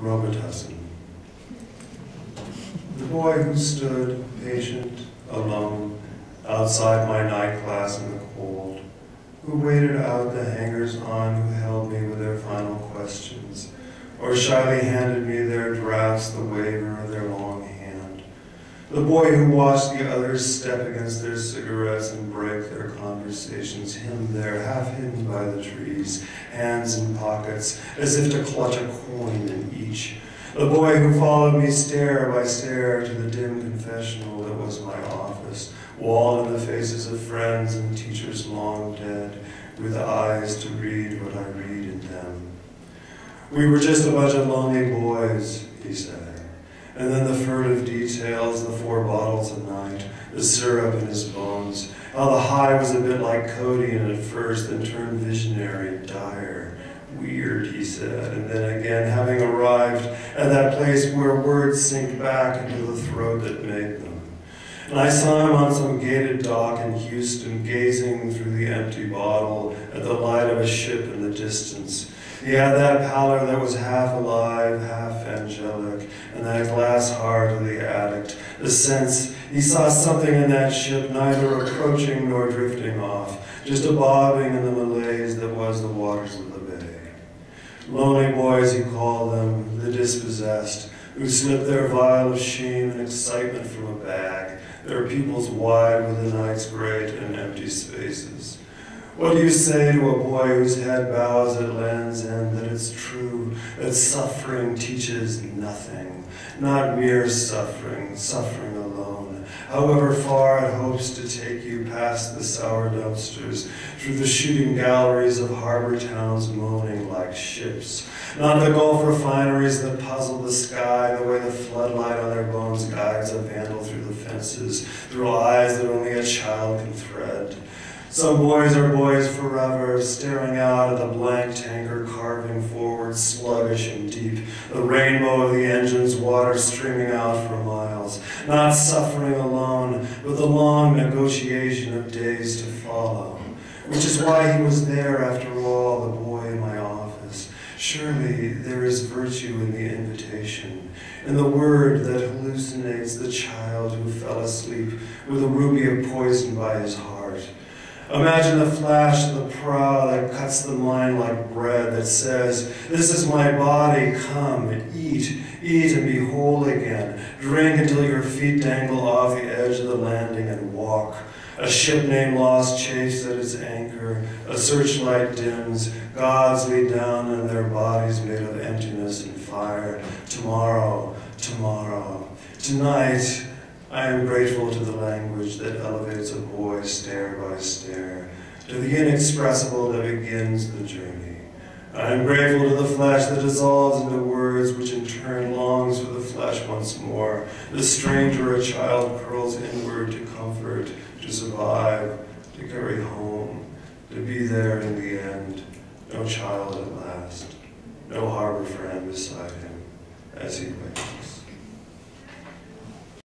Robitussin. The boy who stood, patient, alone, outside my night class in the cold, who waited out the hangers-on who held me with their final questions, or shyly handed me their drafts, the waiver of their long hand. The boy who watched the others step against their cigarettes and break their conversations, him there, half hidden by the trees, hands in pockets, as if to clutch a coin in each. The boy who followed me stair by stair to the dim confessional that was my office, walled in the faces of friends and teachers long dead, with eyes to read what I read in them. We were just a bunch of lonely boys, he said. And then the furtive details, the 4 bottles a night, the syrup in his bones, how the high was a bit like codeine at first, then turned visionary, dire. Weird, he said, and then again, having arrived at that place where words sink back into the throat that made them. And I saw him on some gated dock in Houston, gazing through the empty bottle at the light of a ship in the distance. He had that pallor that was half alive, half angelic, and that glass heart of the addict, the sense he saw something in that ship, neither approaching nor drifting off, just a bobbing in the malaise that was the waters of the bay. Lonely boys, he called them, the dispossessed, who slipped their vial of shame and excitement from a bag, their pupils wide with the night's great and empty spaces. What do you say to a boy whose head bows at land's end that it's true that suffering teaches nothing, not mere suffering, suffering alone, however far it hopes to take you past the sour dumpsters, through the shooting galleries of harbor towns moaning like ships, not the Gulf refineries that puzzle the sky the way the floodlight on their bones guides a vandal through the fences, through eyes that only a child can thread. Some boys are boys forever, staring out at the blank tanker carving forward, sluggish and deep, the rainbow of the engine's water streaming out for miles, not suffering alone, but the long negotiation of days to follow, which is why he was there after all, the boy in my office. Surely there is virtue in the invitation, in the word that hallucinates the child who fell asleep with a ruby of poison by his heart. Imagine the flash of the prow that cuts the mind like bread, that says, "This is my body, come, eat, eat and be whole again. Drink until your feet dangle off the edge of the landing and walk." A ship named Lost chafes at its anchor, a searchlight dims, gods lay down and their bodies made of emptiness and fire. Tomorrow, tomorrow, tonight, I am grateful to the language that elevates a boy stair by stair, to the inexpressible that begins the journey. I am grateful to the flesh that dissolves into words, which in turn longs for the flesh once more. The stranger a child curls inward to comfort, to survive, to carry home, to be there in the end. No child at last, no harbor friend beside him as he waits.